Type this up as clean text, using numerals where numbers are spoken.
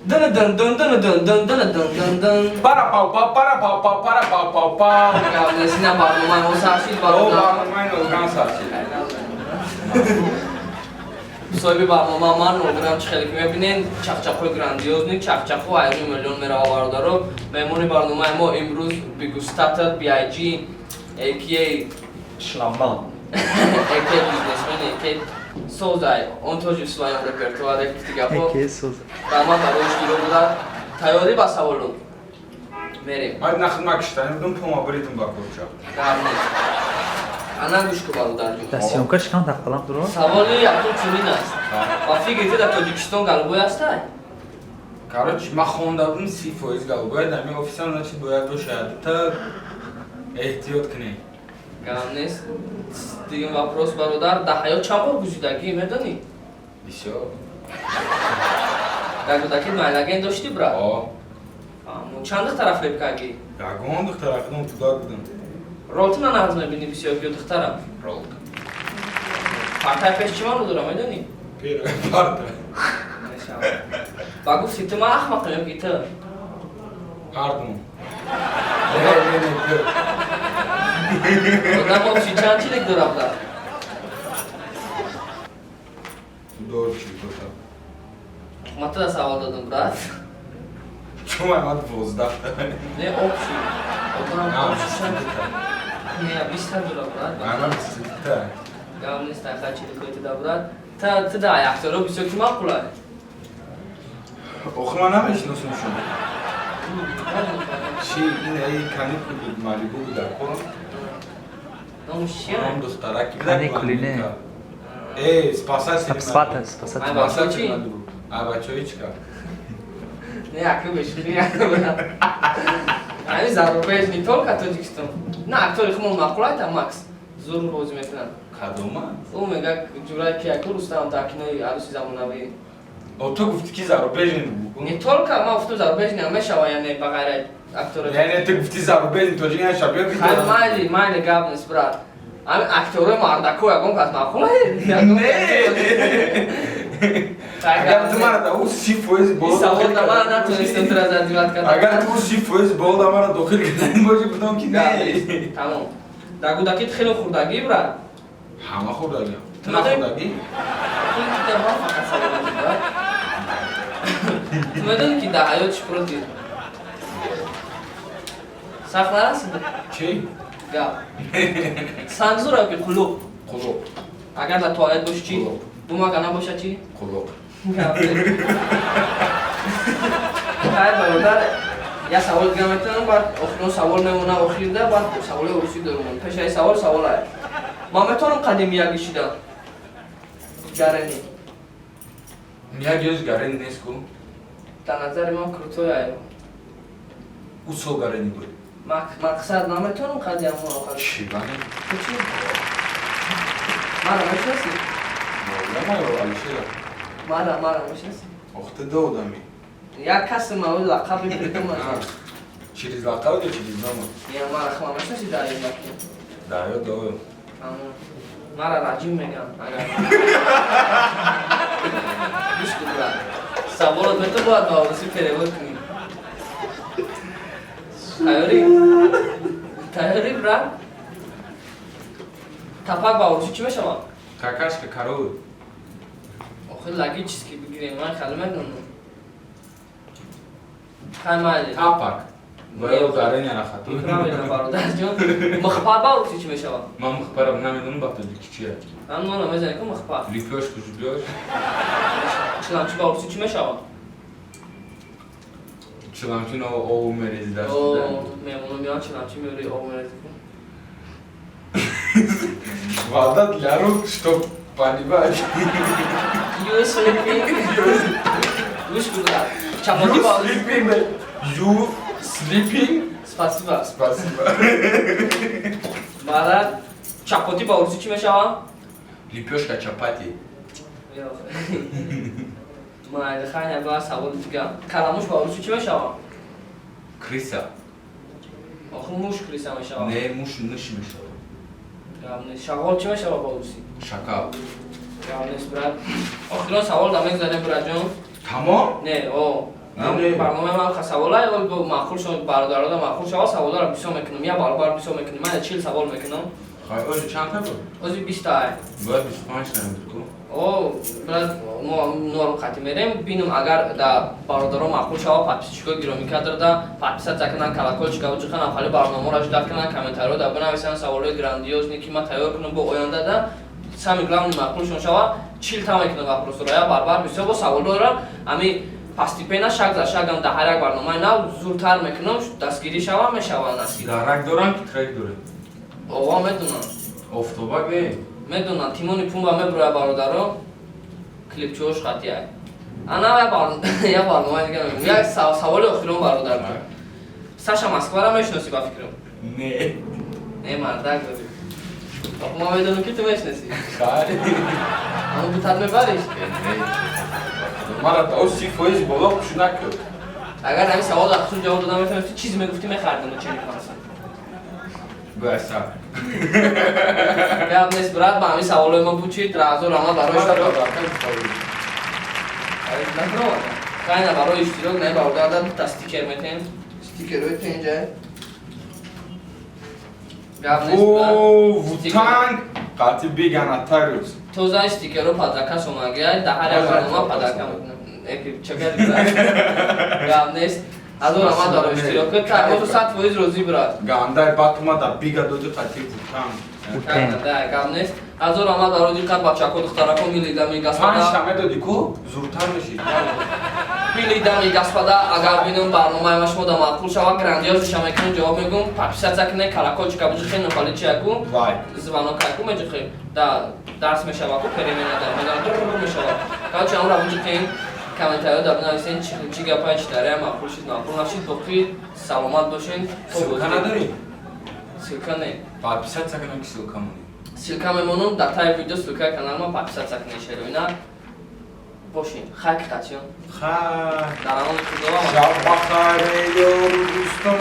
Dun dun dun dun dun dun dun dun dun dun. Para pau pau, para pau pau, para pau pau pau. Gavnes ina barnumai osashi O barnumai. barnumai olgan saçı. So'bi barnoma man olgan chxelik mebined chaqchaqoy grandiozny chaqchaqo ayrim million meravardaro memoni barnomai mo imruz bigustator BIG aka Шламбан. aka businessman aka sozay онтожи в своем репертуаре тигапо Кесуз. бама барош гиро буда тайёрӣ ба саволот мерем Hadi naxdmak işləyirdim, poma britim bakıracaq. гавнес ана гӯш кӯ бародарҷон Да съёмка чикан тақалам дуро? саволи якум чунин аст ба фикрите дар тоҷикистон галбой астай Короче, mən xondabdım 0% qalbaya, dəmi ofisan значит бояд бошад. Та ehtiyot kine. гавнес дигин вопрос бародар дар ҳаёт чанд бор гузидагӣ медонӣ Бисёр. дар кӯдакӣ майлаген дошти брат О. чанд духтара фреб кардӣ Ягон духтаракдам туда будам. ролтина нағз мебинӣ бисёргиё духтара Ролка. партаи пеш чӣ маъно дора медонӣ Первая парта. ба гуфти ту ман ахмақам ё ки ту Ардым. одам обши чанд чилик дора буда Doğru çıktı. мата да савол додам брат Чому мат воздах? не обши одам А, обши чанд sıkıntı. не бистар дора брат Ana sıkıntı. гавнес тайха чиликои ту да брат ту да акторо бисёр ки мақулай Okumanamıyorsun şunu. Yine iyi kanikul bir Malibu da korum. номушия Onun doktorak gibi Kanikuli ne? Спасатель. Спасатель. Ай, Спасатель Malibu. А бачовичка. не яку бешхи яку брат ами зарубеж не только тоҷикистон на актори хумон мақулай та макс зур бозӣ мекунад Kadoma. ӯ мега ҷурай ки яку рустам та кинои арӯси замонавӣ O to gufti ki zarubejin bu. не только ма уфту зарубеж не мешава яъне ба ғайри актори Yani te gufti zarubejin to jina şabiyo bir. хай майли гавнес брат ами акторои мардако ягон кас мақулай Agar tu mara da u sifoiz bol. савол да ман натонистам тура задиват кардам Agar tu sifoiz bol da mara dokhil kidan boji budam ki ne. тамом дар кӯдакит хеле хурдагӣ брат Hama khudagi. Tu Tuna madem- khudagi. ту медонӣ ки дар ҳаёт шупроти сахт нарасида Şey? гап санзура ки қулуб Kuluk. агар дар туалет боши чӣ Қулуб. бумага набоша чӣ Kuluk. хай бародар я савол дига метавонам баъд охирон савол мемона охирда баъд саволи урусӣ дорумон пешаи савол ай ман метавонам қадимия гишидам гарани Ya göz garen nesko? дар назари ман крутой ай Uso garen bu. мақсад наметавонам қадиамон охир Şivani. чӣ мара мешинасӣ Ama yo Alişera. мара мешинасӣ Oxta da odami. як касе маъмул лақаби придумад Через лакал да через дома. я мара хма мешинасӣ дар ин вақти Да yo да yo. мара раҷим мегам агар гӯш кун брат саволот мету бояд ба орусӣ перевод кунӣ тайёрӣ брат тапак ба орусӣ чӣ мешавад Какашка корова. охир лаги чиз ки бигирем ман хеле медонам хай майли Tapak. Böyle garen yana xatu. намедонам бародарҷон мухбар ба орусӣ чӣ мешавад Ман мухбарам намедонам ба тоҷикчия. ҳам нона мезанӣ ку мухбар Липёшку жубёш. чиламчӣ ба орусӣ чӣ мешавад Чиламчин ову мерези даст. мемонам меён чиламчӣ меёри овмерезӣ кун Вода для рук, чтоб понимать. You sleeping? Гӯш кун брат чапоти ба орусӣ You sleeping? спасибо Спасибо. бара чапоти ба орусӣ чӣ мешавад Липёшка чапати. майли хайна ба саволи дига каламуш ба орусӣ чӣ мешавад Крыса. охир муш криса мешавад Не муш ныш мешавад. шағол чӣ мешавад ба орусӣ Шакал. брат охирон савол да мегзарем братҷон Тамом? не барномаи ман саволае маъқул шуд бародарода маъқул шава саволаро бисёр мекунам я баробар бисёр мекунам ман 40 савол мекунам Ози чанд буд? ози 20 Бояд 25 намедку. о брат мо норм хати мерем бинам агар да бародаро маъқул шава подписчикҳо гиромӣ кадарда подписатсия кунан колокольчика вуҷухан аввали барномаро аждад кунан комментариҳо да бинависанд саволҳои грандиозне ки ман тайёр кунам бо ояндада самое главное маъқулшон шава 40 та мекунам вопросро я барбар бисёр бо саволҳоро ами постепенно шаг за шагам да ҳар як барномаи нав зудтар мекунам дастгирӣ шава мешава насиб Дарак дорам ки трек дорем. ова медонам Офтобак не. медонам тимони пумба меброя бародаро клипчиҳош хатия ана я барномаи дига мегӯям як саволи охирон бародар Саша Москваро мешиносӣ ба фикрам Не. мардак ма медонам ки ту мешиносӣ Хайр. ама бутад мебариш Мара та 30% боло куш накуд. агар ҳамин савол дар хусус ҷавоб дода метавонисти чизе мегуфтӣ мехардам ченӣ конасам Баса. гап нест брат ба ҳамин саволҳои мо пучид разо рама барои кайна барои иштирок не бародарда бита стикер метем стикерҳои тенҷа гап нест Вутанг қати биган атарус. тоза стикерҳо падрака сомагиай да ҳар як барнома падрака мекунам чакари брат гап нест азо рама дaro иштирокот так мо 100% розӣ брат Гандай батума да бига доди қати вутанг. гап нест азо рама даро диққат бачаҳо духтарако милида Панҷ мегасфада та медоди ку зуртар мешид. милида мегасфада агар бинам барномаи шумо да маъқул шава грандиозиша мекунам ҷавоб мегӯм подписатсия кунед колокольчика биҷихед нохаличияку Вай. звонокайку меҷихед да дарс мешаваку переменада мешава короче амра биҷихед комментариҳо да бинависед чӣ гапае чӣ тарея маъқул шид маъқул нашид боқӣ саломат бошед Силка надорӣ? силка не Подписатсия кунам ки силка монӣ. силка мемонам дар таи видео силкаи каналма подписатсия кунед шероина бошед хайр ки қатиён Хайр. дар амони худо Шаб бахайр ёру дӯстон.